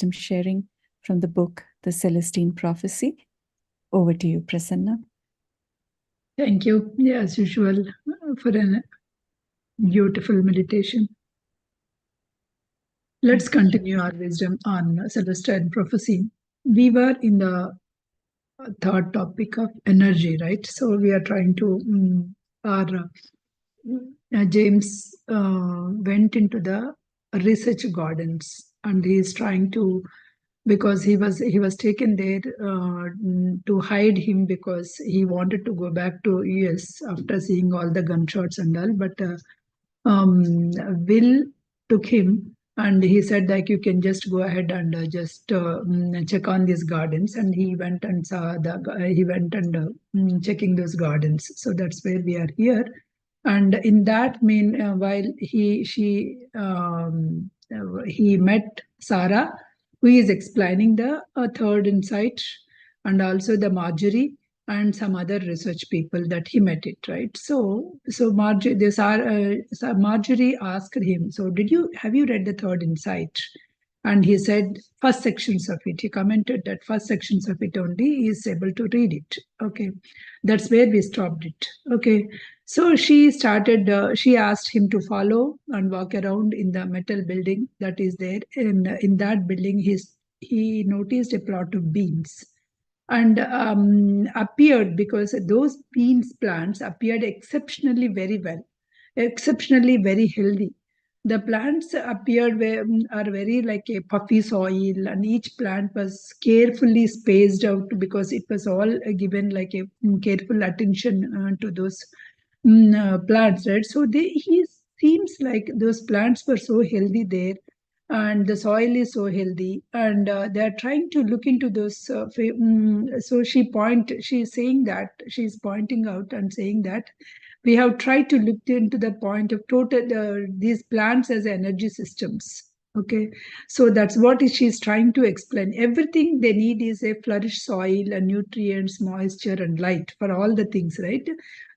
wisdom sharing from the book, The Celestine Prophecy. Over to you, Prasanna. Thank you, as usual, for a beautiful meditation. Let's continue our wisdom on Celestine Prophecy. We were in the third topic of energy, right? So we are trying to, James went into the research gardens, and he is trying to, because he was taken there to hide him, because he wanted to go back to US after seeing all the gunshots and all, but Will took him, and he said, like, you can just go ahead and just check on these gardens. And he went and saw he went and checking those gardens. So that's where we are here. And in that while he met Sara, who is explaining the third insight, and also the Marjorie and some other research people that he met it, right? So Marjorie asked him, so have you read the third insight? And he said, first sections of it. He commented that first sections of it only he is able to read it. Okay, that's where we stopped it. Okay, so she asked him to follow and walk around in the metal building that is there. In that building, he noticed a plot of beans, and appeared, because those beans plants appeared exceptionally very well, exceptionally very healthy. The plants are very like a puffy soil, and each plant was carefully spaced out, because it was all given like a careful attention to those plants, right? So he seems like those plants were so healthy there, and the soil is so healthy, and they are trying to look into those. So she's saying that she's pointing out and saying that we have tried to look into the point of these plants as energy systems. Okay, so that's what she's trying to explain. Everything they need is a flourished soil and nutrients, moisture, and light for all the things, right?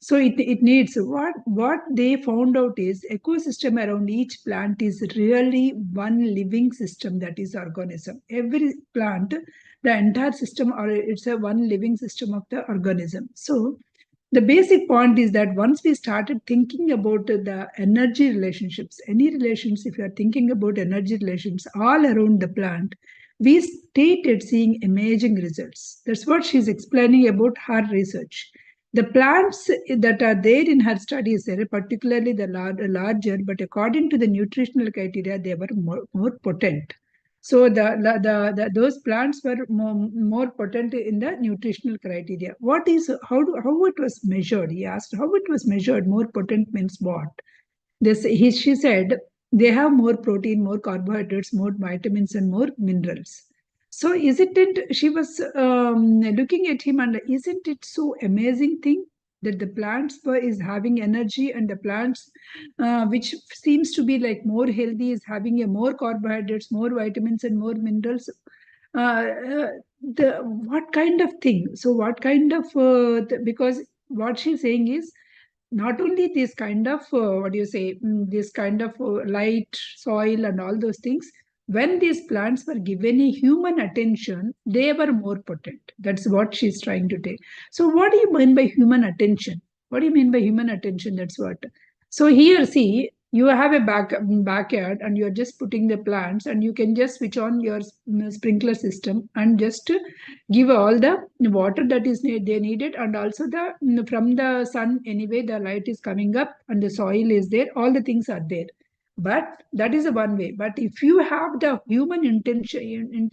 So it needs, what they found out is ecosystem around each plant is really one living system, that is organism. Every plant, the entire system, or it's a one living system of the organism. So the basic point is that once we started thinking about the energy relationships, any relations, if you are thinking about energy relations all around the plant, we started seeing amazing results. That's what she's explaining about her research. The plants that are there in her studies, particularly the larger, but according to the nutritional criteria, they were more potent. So those plants were more potent in the nutritional criteria. How it was measured? He asked how it was measured. More potent means what? She said they have more protein, more carbohydrates, more vitamins, and more minerals. So she was looking at him, and isn't it so amazing thing that the plants is having energy, and the plants which seems to be like more healthy is having a more carbohydrates, more vitamins, and more minerals. What kind of thing? So what kind of because what she's saying is not only this kind of this kind of light soil and all those things, when these plants were given a human attention, they were more potent. That's what she's trying to take. So what do you mean by human attention? What do you mean by human attention? That's what. So here, see, you have a backyard, and you're just putting the plants, and you can just switch on your sprinkler system and just give all the water that is they needed, and also from the sun, anyway the light is coming up and the soil is there, all the things are there. But that is a one way. But if you have the human intention,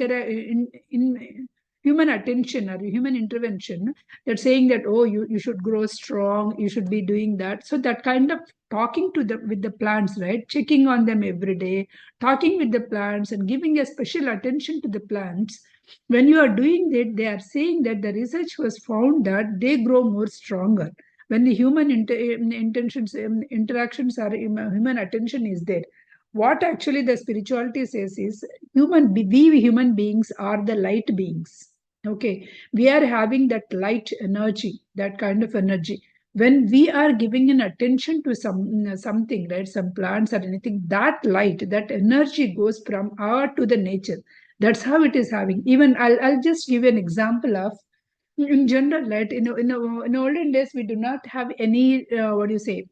human attention or human intervention, that's saying that, oh, you should grow strong, you should be doing that. So that kind of talking with the plants, right? Checking on them every day, talking with the plants and giving a special attention to the plants. When you are doing that, they are saying that the research was found that they grow more stronger when the human interactions are human attention is there. What actually the spirituality says is we human beings are the light beings. Okay, we are having that light energy, that kind of energy. When we are giving an attention to something, right, some plants or anything, that light, that energy goes from our to the nature. That's how it is having. Even I'll just give you an example of, in general, right? In olden days, we do not have any, what do you say?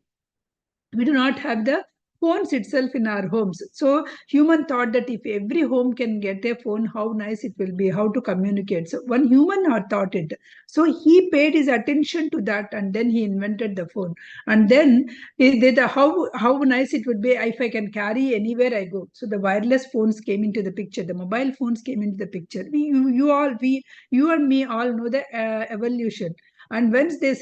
We do not have the phones itself in our homes. So human thought that if every home can get a phone, how nice it will be, how to communicate. So one human had thought it. So he paid his attention to that, and then he invented the phone. And then how nice it would be if I can carry anywhere I go. So the wireless phones came into the picture, the mobile phones came into the picture. You and me all know the evolution. And once they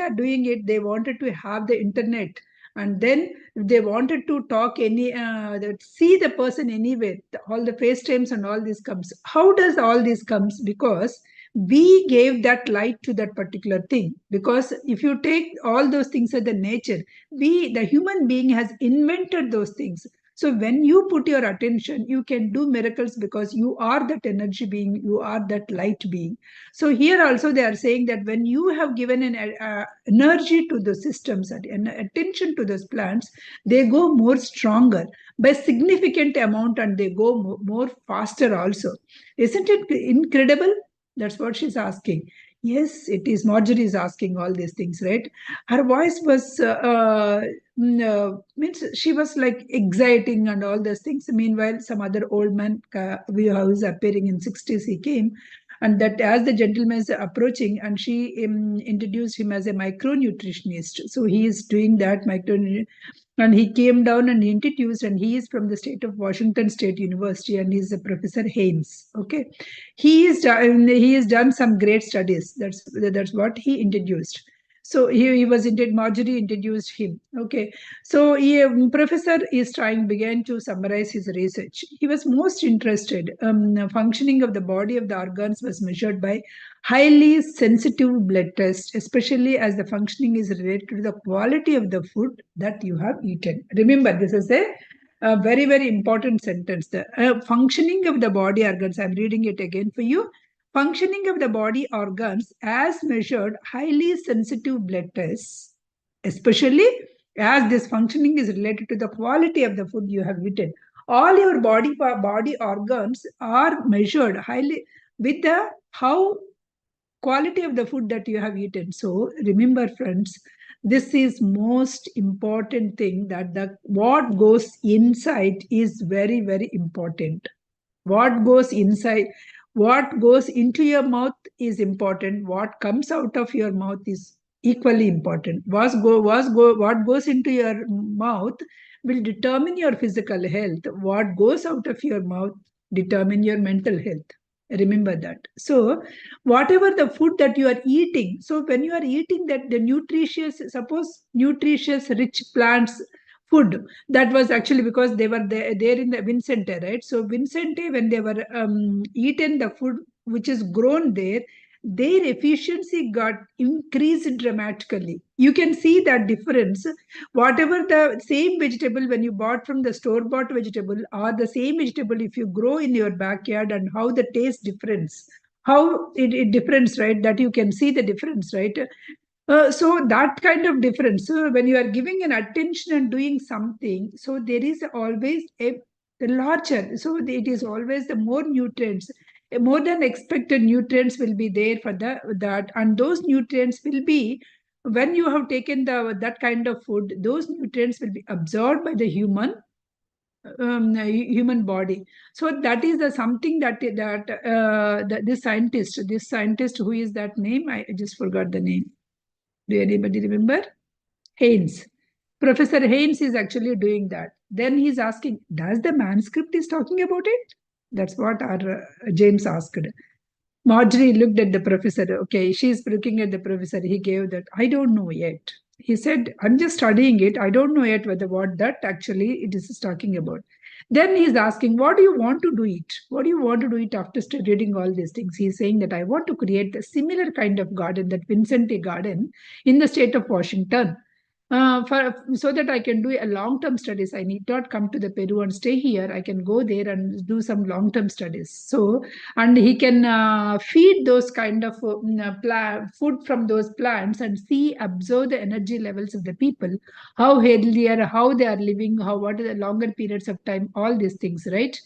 are doing it, they wanted to have the internet, and then they wanted to talk see the person anywhere. All the FaceTimes and all this comes. How does all this comes? Because we gave that light to that particular thing. Because if you take all those things as the nature, the human being has invented those things. So when you put your attention, you can do miracles, because you are that energy being, you are that light being. So here also they are saying that when you have given an energy to the systems and attention to those plants, they go more stronger by significant amount, and they go more faster also. Isn't it incredible? That's what she's asking. Yes, it is. Marjorie is asking all these things, right? Her voice was means she was like exciting and all those things. Meanwhile, some other old man who is appearing in 60s, he came, and that as the gentleman is approaching, and she introduced him as a micronutritionist. So he is doing that and he came down and introduced, and he is from the state of Washington State University, and he's a Professor Haynes. Okay, he has done some great studies. That's what he introduced. So Marjorie introduced him. Okay, so professor began to summarize his research. He was most interested. Functioning of the body of the organs was measured by highly sensitive blood tests, especially as the functioning is related to the quality of the food that you have eaten. Remember, this is a very, very important sentence. The functioning of the body organs, I'm reading it again for you. Functioning of the body organs as measured highly sensitive blood tests, especially as this functioning is related to the quality of the food you have eaten. All your body organs are measured highly with the how quality of the food that you have eaten. So remember, friends, this is most important thing, that the what goes inside is very, very important. What goes inside, what goes into your mouth is important. What comes out of your mouth is equally important. What goes into your mouth will determine your physical health. What goes out of your mouth determine your mental health. Remember that. So whatever the food that you are eating, so when you are eating that, the nutritious, suppose nutritious rich plants food, that was actually because they were there in the Vincente, right? So Vincente, when they were eaten the food which is grown there, their efficiency got increased dramatically. You can see that difference. Whatever the same vegetable, when you bought from the store-bought vegetable, or the same vegetable if you grow in your backyard, and how the taste difference, how it difference, right? That you can see the difference, right? So that kind of difference. So when you are giving an attention and doing something, so there is always a larger. So it is always the more nutrients, more than expected nutrients will be there for that, and those nutrients will be, when you have taken that kind of food, those nutrients will be absorbed by the human body. So that is the something that this scientist, who is that name? I just forgot the name. Do anybody remember? Haynes. Professor Haynes is actually doing that. Then he's asking, does the manuscript is talking about it? That's what our James asked. Marjorie looked at the professor. Okay, she's looking at the professor. He gave that. I don't know yet. He said, I'm just studying it. I don't know yet whether what that actually it is talking about. Then he's asking, what do you want to do it? What do you want to do it after reading all these things? He's saying that I want to create a similar kind of garden, that Vincente garden in the state of Washington. So that I can do a long-term studies. I need not come to the Peru and stay here. I can go there and do some long-term studies. So, and he can feed those kind of food from those plants, and observe the energy levels of the people, how healthier, how they are living, what are the longer periods of time, all these things, right?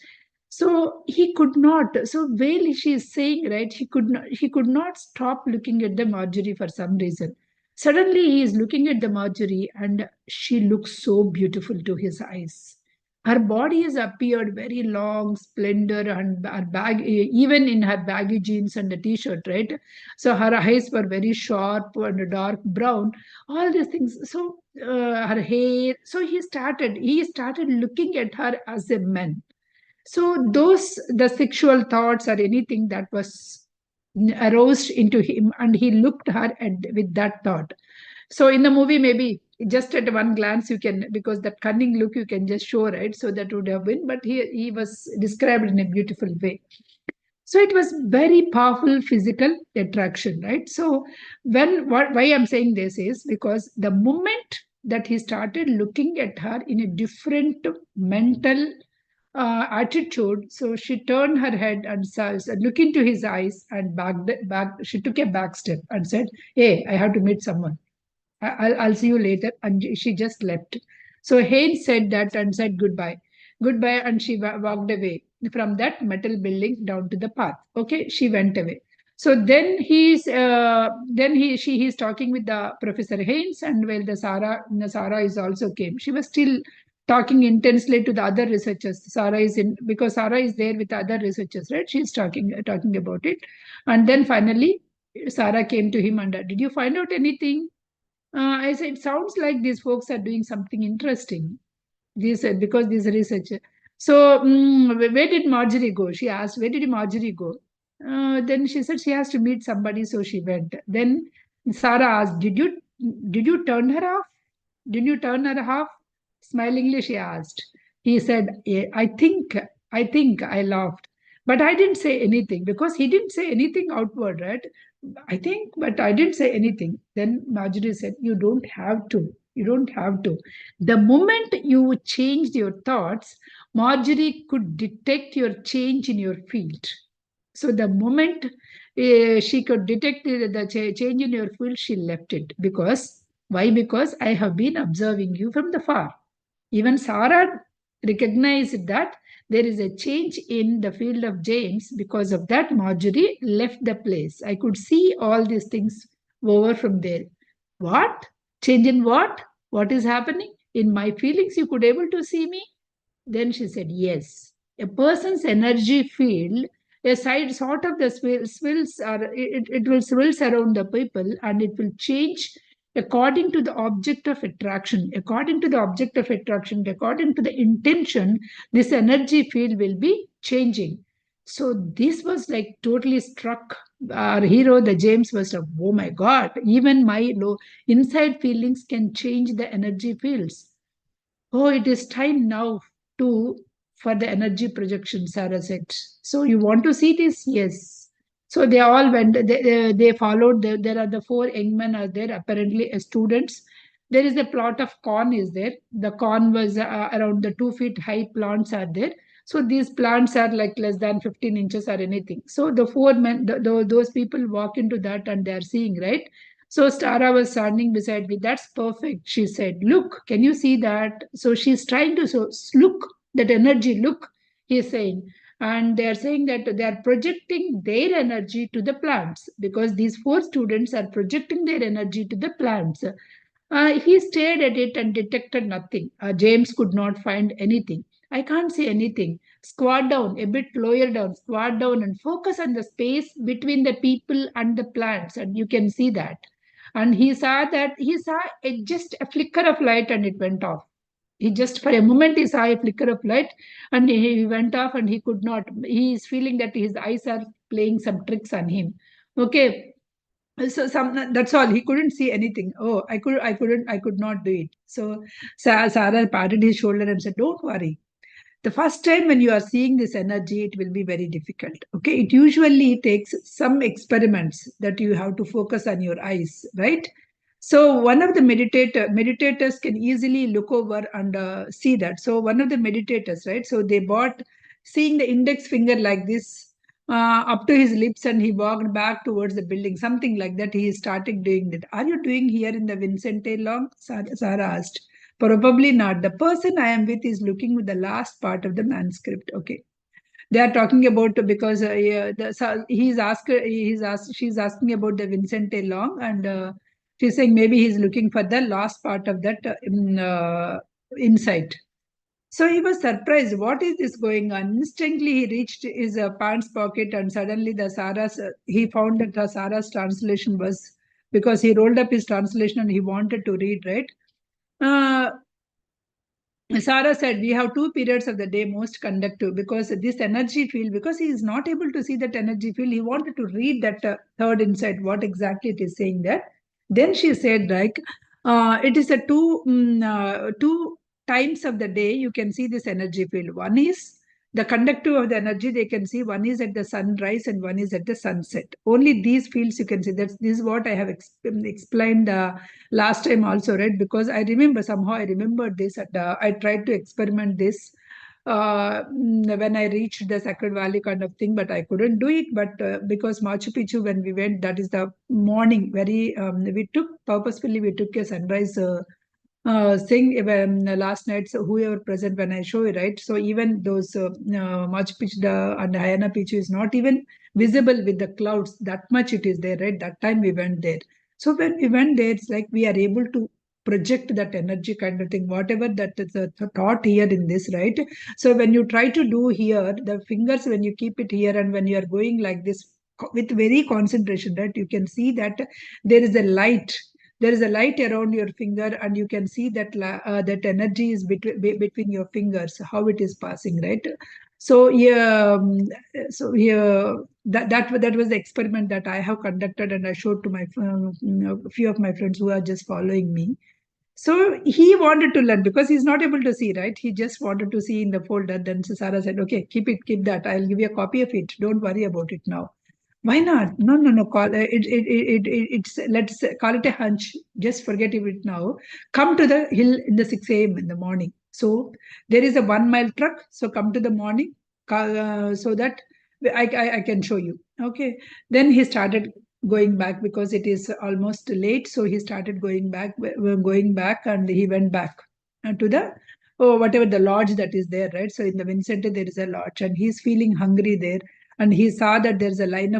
So he could not. So while she is saying, right, he could not stop looking at the Marjorie for some reason. Suddenly he is looking at the Marjorie and she looks so beautiful to his eyes. Her body has appeared very long, splendor, and her bag, even in her baggy jeans and the t-shirt, right? So her eyes were very sharp and dark brown, all these things. So her hair. So he started looking at her as a man. So those the sexual thoughts or anything that was aroused into him, and he looked her with that thought. So in the movie, maybe just at one glance you can, because that cunning look you can just show, right? So that would have been, but he was described in a beautiful way. So it was very powerful physical attraction, right? So why I'm saying this is because the moment that he started looking at her in a different mental attitude. So she turned her head and looked into his eyes and back. She took a back step and said, "Hey, I have to meet someone. I'll see you later." And she just left. So Haynes said that and said goodbye. Goodbye. And she walked away from that metal building down to the path. Okay. She went away. So he's talking with the Professor Haynes, and while the Sara is also came. She was still talking intensely to the other researchers. Sara is in, because Sara is there with the other researchers, right? She's talking about it. And then finally Sara came to him and did you find out anything? I said, it sounds like these folks are doing something interesting. This because this research. So, where did Marjorie go? She asked, where did Marjorie go? Then she said she has to meet somebody, so she went. Then Sara asked, did you turn her off? Did you turn her off? Smilingly, she asked. He said, "Yeah, I think I laughed. But I didn't say anything because he didn't say anything outward, right? I think, but I didn't say anything." Then Marjorie said, "You don't have to. You don't have to." The moment you changed your thoughts, Marjorie could detect your change in your field. So the moment she could detect the change in your field, she left it. Because why? Because I have been observing you from the far. Even Sara recognized that there is a change in the field of James. Because of that, Marjorie left the place. I could see all these things over from there. What? Change in what? What is happening? In my feelings, you could able to see me? Then she said, yes. A person's energy field, a side sort of the swills are it will swirls around the people, and it will change according to the object of attraction. According to the object of attraction, according to the intention, this energy field will be changing. So this was like totally struck our hero, the James was like, oh my God, even my low inside feelings can change the energy fields. Oh, it is time now to for the energy projection, Sarah said. So you want to see this? Yes. So they all went, they followed. There are the four young men are there, apparently students. There is a plot of corn is there. The corn was around the 2 feet high plants are there. So these plants are like less than 15 inches or anything. So the four men, those people walk into that and they are seeing, right? So Stara was standing beside me. That's perfect, she said. Look, can you see that? So she's trying to look that energy. Look, he's saying. And they are saying that they are projecting their energy to the plants because these four students are projecting their energy to the plants. He stared at it and detected nothing. James could not find anything. I can't see anything. Squat down, a bit lower down, squat down and focus on the space between the people and the plants, and you can see that. And he saw just a flicker of light and it went off. He just for a moment he saw a flicker of light and he went off and he could not. He is feeling that his eyes are playing some tricks on him. Okay, so that's all. He couldn't see anything. Oh, I could not do it. So Sarah patted his shoulder and said, don't worry. The first time when you are seeing this energy, it will be very difficult. Okay, it usually takes some experiments that you have to focus on your eyes, right? So one of the meditators can easily look over and see that. So one of the meditators, right? So they bought seeing the index finger like this up to his lips, and he walked back towards the building, something like that. He started doing that. Are you doing here in the Vincente long? Sarah asked. Probably not. The person I am with is looking with the last part of the manuscript. Okay. They are talking about, because she's asking about the Vincente Long, and she's saying maybe he's looking for the last part of that insight. So he was surprised. What is this going on? Instantly, he reached his pants pocket, and suddenly he found that the Sara's translation was, because he rolled up his translation and he wanted to read, right? Uh, Sara said, we have 2 periods of the day most conductive, because this energy field, because he is not able to see that energy field, he wanted to read that third insight, what exactly it is saying there. Then she said, like, it is two times of the day you can see this energy field. One is the conductive of the energy, they can see one is at the sunrise and one is at the sunset. Only these fields you can see. This is what I have explained last time also, right? Because I remembered this, and I tried to experiment this when I reached the Sacred Valley kind of thing, but I couldn't do it. But because Machu Picchu, when we went, that is the morning, we took a sunrise thing last night. So whoever present when I show you, right? So even those Machu Picchu and Hayana Picchu is not even visible with the clouds. That much it is there, right? That time we went there. So when we went there, it's like we are able to project that energy kind of thing, whatever that is taught here in this, right? So when you try to do here, the fingers, when you keep it here and when you are going like this with very concentration, right, you can see that there is a light. There is a light around your finger, and you can see that that energy is between your fingers, how it is passing, right? So yeah, that was the experiment that I have conducted, and I showed to my few of my friends who are just following me. So he wanted to learn because he's not able to see, right? He just wanted to see in the folder. Then Sara said, "Okay, keep that. I'll give you a copy of it. Don't worry about it now." Why not? No, no, no. It's let's call it a hunch. Just forget it now. Come to the hill in the 6 a.m. in the morning. So there is a 1 mile truck. So come to the morning, so that I can show you. Okay. Then he started going back because it is almost late. So he started going back, and he went back to the whatever the lodge that is there, right? So in the Vincente there is a lodge, and he's feeling hungry there, and he saw that there is a line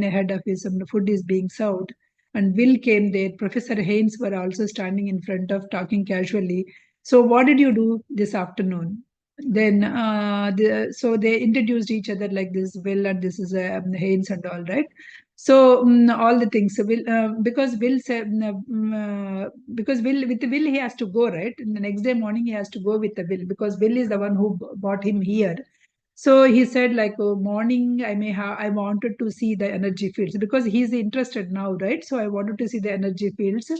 ahead of his, and the food is being served. And Will came there. Professor Haynes were also standing in front of, talking casually. So what did you do this afternoon? Then so they introduced each other like this, Will, and this is Haynes and all, right? So all the things. So because Will said, because Will, with Will he has to go, right? And the next day morning he has to go with the Will, because Will is the one who brought him here. So he said, like, oh, morning, I wanted to see the energy fields, because he's interested now, right? So I wanted to see the energy fields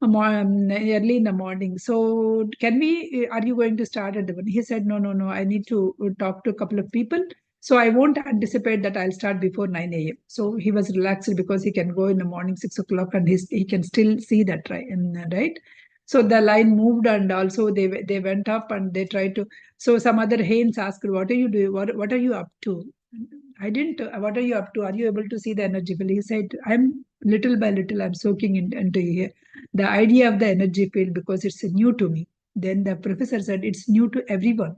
early in the morning. So are you going to start at the one? He said, no, no, no, I need to talk to a couple of people. So I won't anticipate that I'll start before 9 a.m. So he was relaxed because he can go in the morning 6 o'clock, and he can still see that, right? Right. So the line moved, and also they went up and they tried to. So some other Haynes asked, "What are you doing? What are you up to?" I didn't. What are you up to? Are you able to see the energy field? He said, "I'm little by little. I'm soaking into here the idea of the energy field because it's new to me." Then the professor said, "It's new to everyone."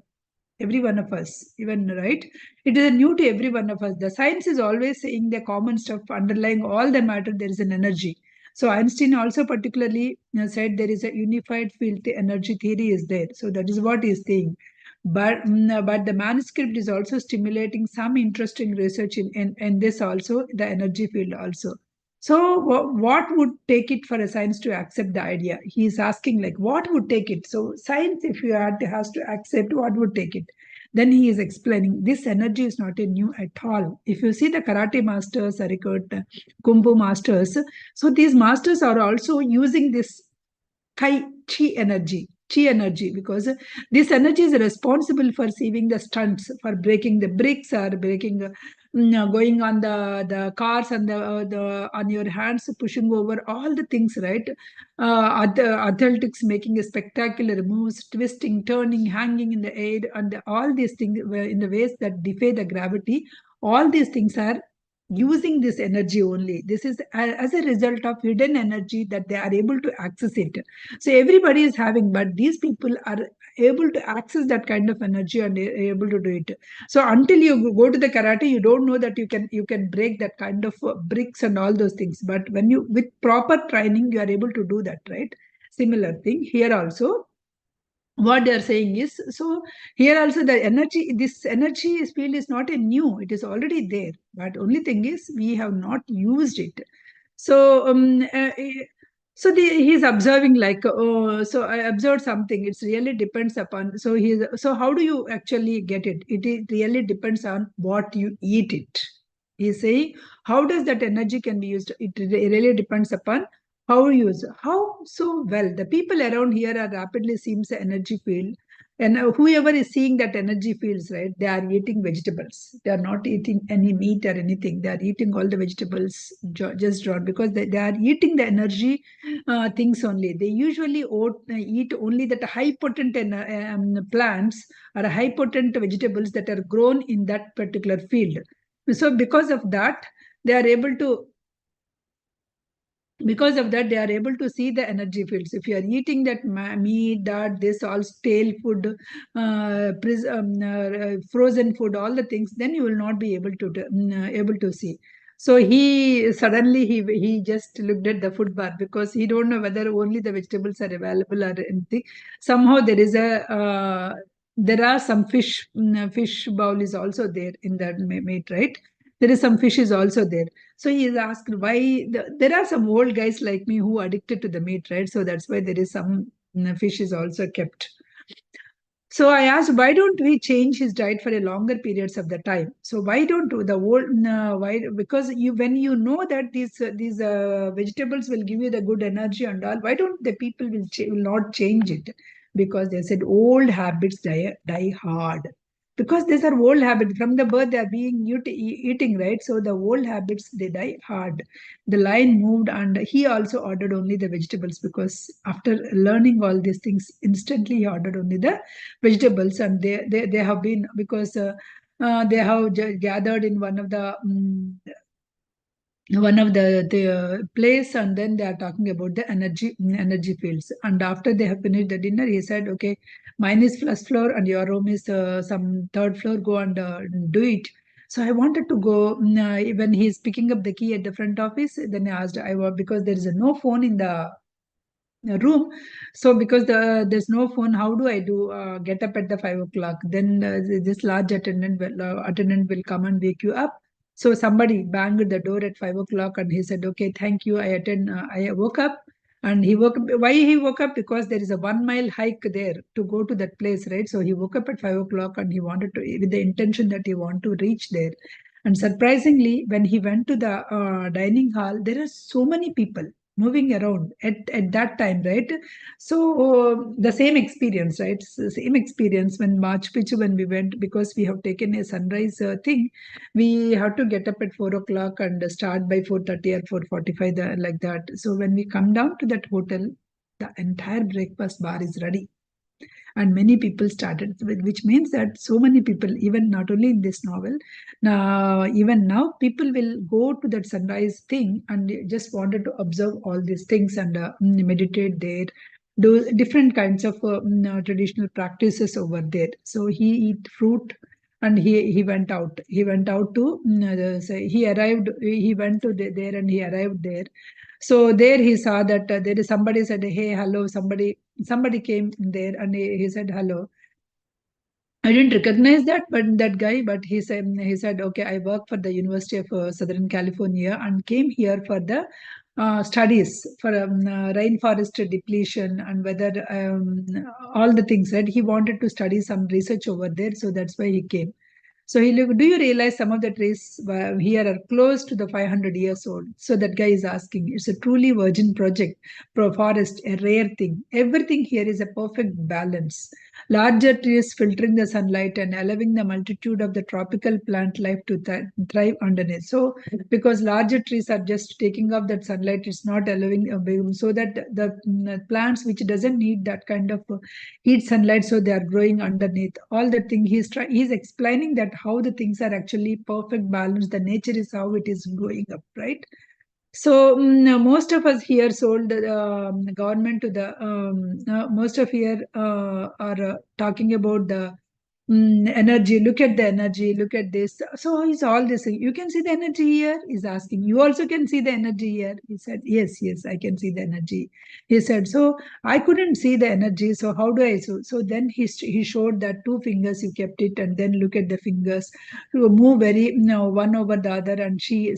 Every one of us, even, right? It is new to every one of us. The science is always saying the common stuff underlying all the matter, there is an energy. So Einstein also particularly said there is a unified field energy theory is there. So that is what he is saying. But the manuscript is also stimulating some interesting research in this also, the energy field also. So what would take it for a science to accept the idea? He is asking, like, what would take it? So science, if you has to accept, what would take it? Then he is explaining this energy is not a new at all. If you see the karate masters, kung fu masters, so these masters are also using this chi energy, because this energy is responsible for seeing the stunts, for breaking the bricks, or breaking going on the cars, and the on your hands, pushing over all the things, right? Athletics, making a spectacular moves, twisting, turning, hanging in the air, and all these things in the ways that defy the gravity. All these things are using this energy only. This is as a result of hidden energy that they are able to access it. So everybody is having, but these people are able to access that kind of energy and able to do it. So until you go to the karate, you don't know that you can break that kind of bricks and all those things. But when you, with proper training, you are able to do that, right? Similar thing here also. What they are saying is, so here also the energy, this energy field is not a new, it is already there, but only thing is we have not used it. So he's observing like, oh, so I observed something, it's really depends upon, so he's, so how do you actually get it? It really depends on what you eat it. He's saying, how does that energy can be used? It really depends upon how use, how so well. The people around here are rapidly seems the energy field. And whoever is seeing that energy fields, right, they are eating vegetables. They are not eating any meat or anything. They are eating all the vegetables just drawn, because they are eating the energy things only. They usually eat only that high potent plants or high potent vegetables that are grown in that particular field. So because of that, they are able to, because of that, they are able to see the energy fields. If you are eating that meat, that this all stale food, frozen food, all the things, then you will not be able to able to see. So he suddenly he just looked at the food bar, because he don't know whether only the vegetables are available or anything. Somehow there is a there are some fish bowl is also there in that meat, right? There is some fish is also there. So he is asked why. There are some old guys like me who are addicted to the meat, right? So that's why there is some fish is also kept. So I asked, why don't we change his diet for a longer periods of the time? So why don't the old why? Because you, when you know that these vegetables will give you the good energy and all, why don't the people will not change it? Because they said old habits die hard. Because these are old habits from the birth, they are being eating, right? So the old habits, they die hard. The line moved, and he also ordered only the vegetables, because after learning all these things, instantly he ordered only the vegetables. And they have been, because they have gathered in one of the place, and then they are talking about the energy fields. And after they have finished the dinner, he said, okay, mine is first floor and your room is some third floor, go and do it. So I wanted to go. When he is picking up the key at the front office, then I asked, because there is no phone in the room. So because there's no phone, how do I do get up at the 5 o'clock? Then this large attendant will come and wake you up. So somebody banged the door at 5 o'clock, and he said, okay, thank you, I woke up. And he woke up. Why he woke up? Because there is a 1 mile hike there to go to that place, right? So he woke up at 5 o'clock, and he wanted to, with the intention that he want to reach there. And surprisingly, when he went to the dining hall, there are so many people moving around at that time, right? So the same experience, right? Same experience when March Picchu, when we went, because we have taken a sunrise thing, we have to get up at 4 o'clock and start by 4:30 or 4:45, like that. So when we come down to that hotel, the entire breakfast bar is ready, and many people started, which means that so many people, even not only in this novel, now even now people will go to that sunrise thing and just wanted to observe all these things and meditate there, do different kinds of traditional practices over there. So he eat fruit, and he went out to he arrived, he went to there, and he arrived there. So there he saw that there is somebody said, hey, hello, somebody came there, and he said hello. I didn't recognize that guy, but he said, okay, I work for the University of Southern California and came here for the studies for rainforest depletion and whether all the things, right? He wanted to study some research over there, so that's why he came. So he looked, do you realize some of the trees here are close to the 500 years old? So that guy is asking, it's a truly virgin project, forest, a rare thing. Everything here is a perfect balance. Larger trees filtering the sunlight and allowing the multitude of the tropical plant life to thrive underneath. So because larger trees are just taking off that sunlight, it's not allowing, so that the plants which doesn't need that kind of heat sunlight, so they are growing underneath all the thing. He's explaining that how the things are actually perfect balance, the nature is how it is growing up, right? So most of us here sold government to the most of here are talking about the energy. Look at the energy. Look at this. So he's all this. You can see the energy here. He's asking. You also can see the energy here. He said, yes, yes, I can see the energy. He said, so I couldn't see the energy. So how do I? So then he showed that two fingers you kept it, and then look at the fingers to move very one over the other, and she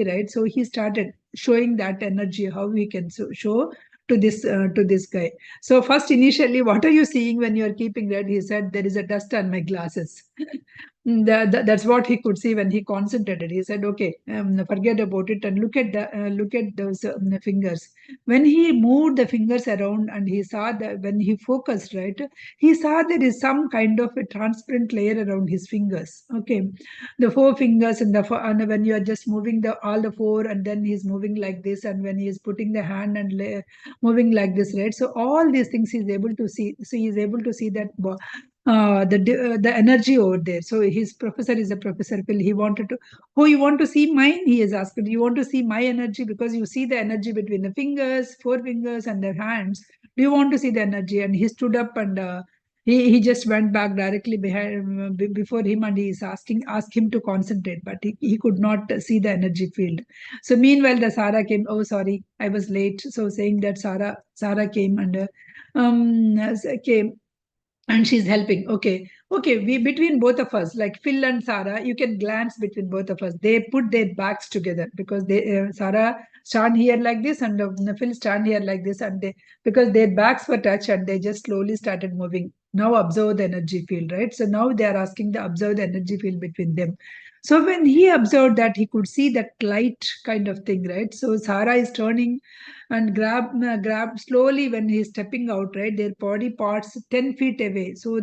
right. So he started showing that energy how we can show to this guy. So first, initially, what are you seeing when you are keeping red? He said, there is a dust on my glasses. That's what he could see when he concentrated. He said, okay, forget about it and look at those fingers. When he moved the fingers around and he saw that when he focused, right, he saw there is some kind of a transparent layer around his fingers. Okay, the four fingers and when you are just moving the all the four, and then he's moving like this, and when he is putting the hand and moving like this, right? So all these things he's able to see. So he's able to see that the energy over there. So his professor is a professor. Phil, he wanted to, oh, you want to see mine? He is asking, you want to see my energy because you see the energy between the fingers, four fingers, and the hands. Do you want to see the energy? And he stood up and he just went back directly behind before him, and he is asked him to concentrate, but he could not see the energy field. So meanwhile, the Sara came. Oh, sorry, I was late. So saying that Sara came and came and she's helping. Okay, we between both of us, like Phil and Sara, you can glance between both of us. They put their backs together because they Sara stand here like this, and Phil stand here like this, and they, because their backs were touched, and they just slowly started moving. Now observe the energy field, right? So now they are asking to observe the energy field between them. So when he observed that, he could see that light kind of thing, right? So Sara is turning and grab slowly when he's stepping out, right? Their body parts 10 feet away. So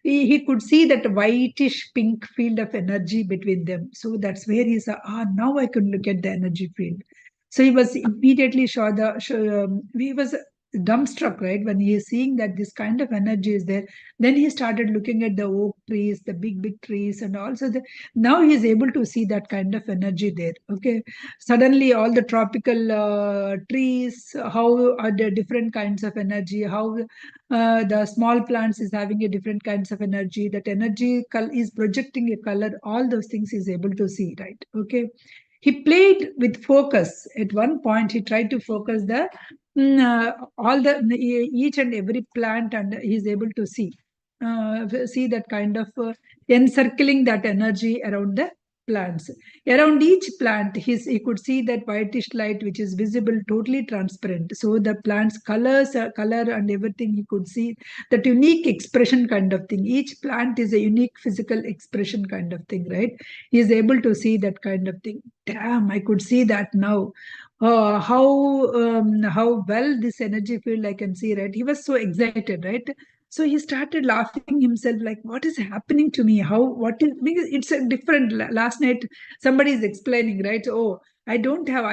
he could see that whitish pink field of energy between them. So that's where he said, now I can look at the energy field. So he was immediately he was dumbstruck, right? When he is seeing that this kind of energy is there, then he started looking at the oak trees, the big trees, and also now he is able to see that kind of energy there. Okay, suddenly all the tropical trees, how are the different kinds of energy, how the small plants is having a different kinds of energy, that energy is projecting a color, all those things is able to see, right? Okay, he played with focus. At one point he tried to focus the all the each and every plant, and he's able to see that kind of encircling that energy around the plants. Around each plant, he could see that whitish light which is visible, totally transparent. So the plant's color and everything, he could see that unique expression kind of thing. Each plant is a unique physical expression kind of thing, right? He is able to see that kind of thing. Damn, I could see that now. How well this energy field I can see, right? He was so excited, right? So he started laughing himself, like, what is happening to me? What is, because it's a different. Last night, somebody is explaining, right? Oh, I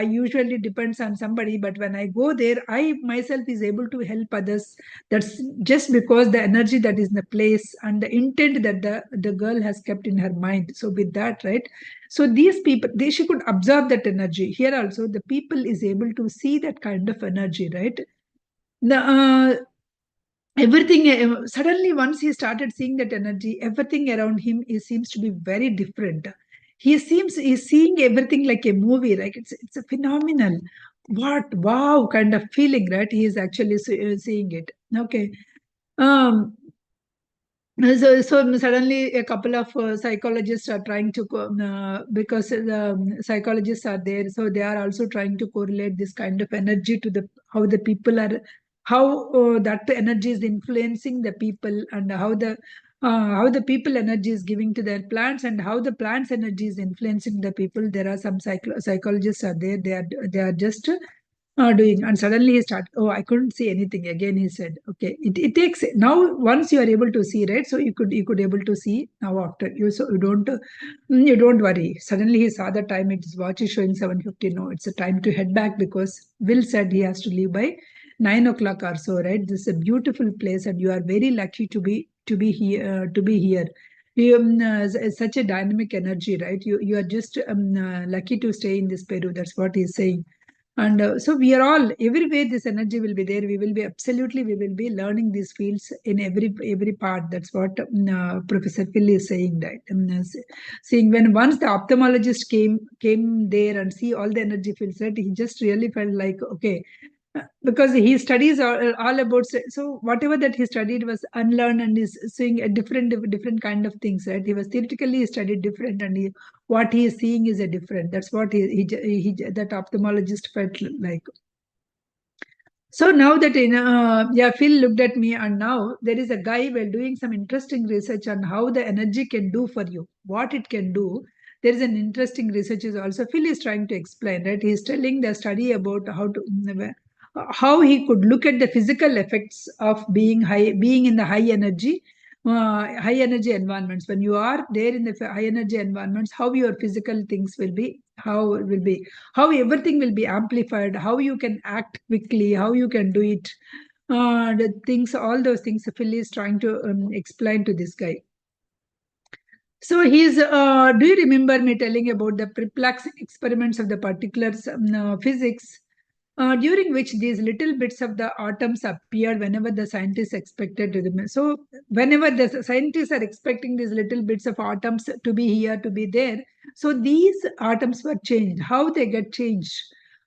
usually depends on somebody, but when I go there, I myself is able to help others. That's just because the energy that is in the place and the intent that the girl has kept in her mind. So with that, right? So these people, she could absorb that energy. Here also, the people is able to see that kind of energy, right? The everything suddenly once he started seeing that energy, everything around him seems to be very different. He's seeing everything like a movie, like it's a phenomenal, what, wow, kind of feeling, right? He is actually seeing it. Okay. um so suddenly a couple of psychologists are trying to because psychologists are there, so they are also trying to correlate this kind of energy to the how the people are, how that energy is influencing the people, and how the people energy is giving to their plants, and how the plants energy is influencing the people. There are some psychologists are there, they are just doing, and suddenly he started, oh, I couldn't see anything again. He said, okay, it takes now, once you are able to see, right? So you could able to see now after you, so you don't worry. Suddenly he saw the time, its watch is showing 7:50. No, it's a time to head back, because Will said he has to leave by 9 o'clock or so, right? This is a beautiful place, and you are very lucky to be here. Is such a dynamic energy, right? You are just lucky to stay in this Peru. That's what he's saying. And so we are all, everywhere this energy will be there. We will be learning these fields in every part. That's what Professor Phil is saying, right? Seeing when once the ophthalmologist came there and see all the energy fields, right? He just really felt like, okay, because he studies all about, so whatever that he studied was unlearned, and is seeing a different kind of things, right? He was theoretically studied different, and what he is seeing is a different. That's what that ophthalmologist felt like. So now that Phil looked at me, and now there is a guy while doing some interesting research on how the energy can do for you, what it can do. There is an interesting research is also Phil is trying to explain, right? He's telling the study about how he could look at the physical effects of being in the high energy environments. When you are there in the high energy environments, how your physical things will be, how everything will be amplified, how you can act quickly, how you can do it, the things, all those things Phil is trying to explain to this guy. So do you remember me telling about the perplexing experiments of the particular physics, during which these little bits of the atoms appeared whenever the scientists expected to them. So whenever the scientists are expecting these little bits of atoms to be here, to be there, so these atoms were changed. How they get changed?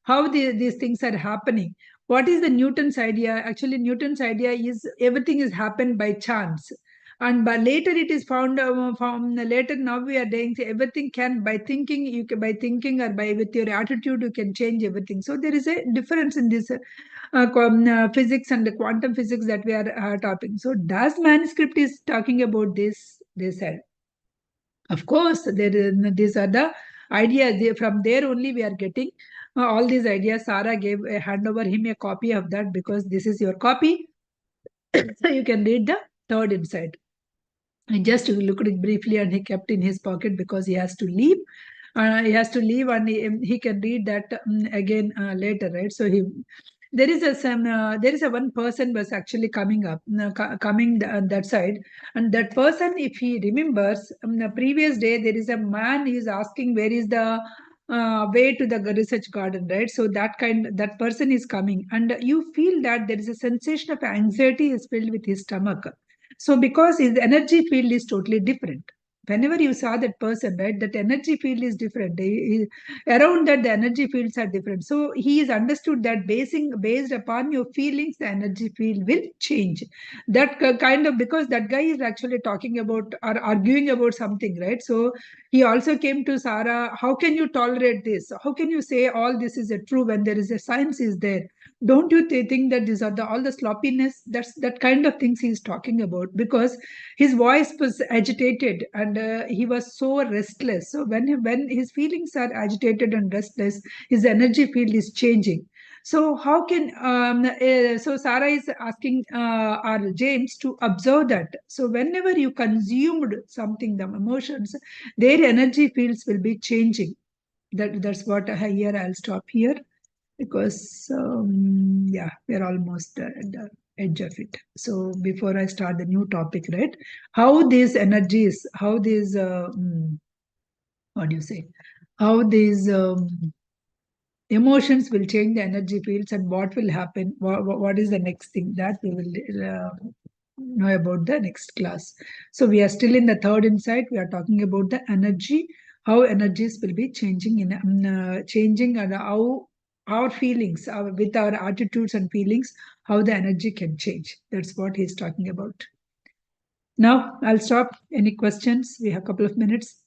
How these things are happening? What is the Newton's idea? Actually, Newton's idea is everything is happened by chance. And but later it is found from later, now we are saying everything can, by thinking, you can, by thinking or by with your attitude, you can change everything. So there is a difference in this physics and the quantum physics that we are talking. So does manuscript is talking about this, they said. Of course, these are the ideas. From there only we are getting all these ideas. Sara gave hand over him a copy of that, because this is your copy. So you can read the third inside. He just looked at it briefly and he kept in his pocket because he has to leave. And he can read that again later, right? So there is a one person was actually coming up, coming that side, and that person, if he remembers, the previous day there is a man is asking where is the way to the research garden, right? So that person is coming, and you feel that there is a sensation of anxiety is filled with his stomach. So because his energy field is totally different. Whenever you saw that person, right, that energy field is different. Around that, the energy fields are different. So he is understood that based upon your feelings, the energy field will change. That kind of, because that guy is actually talking about or arguing about something, right? So he also came to Sara. How can you tolerate this? How can you say all this is a true when there is a science is there? Don't you think that these are all the sloppiness? That's that kind of things he's talking about, because his voice was agitated, and he was so restless. So when his feelings are agitated and restless, his energy field is changing. So how can so Sara is asking our James to observe that. So whenever you consumed something, the emotions, their energy fields will be changing. That's what here I'll stop here, because we're almost at the edge of it. So before I start the new topic, right, how these energies, how these what do you say, how these emotions will change the energy fields, and what will happen, what is the next thing that we will know about the next class. So we are still in the third insight. We are talking about the energy, how energies will be changing changing, and how our feelings, with our attitudes and feelings, how the energy can change. That's what he's talking about. Now I'll stop. Any questions? We have a couple of minutes.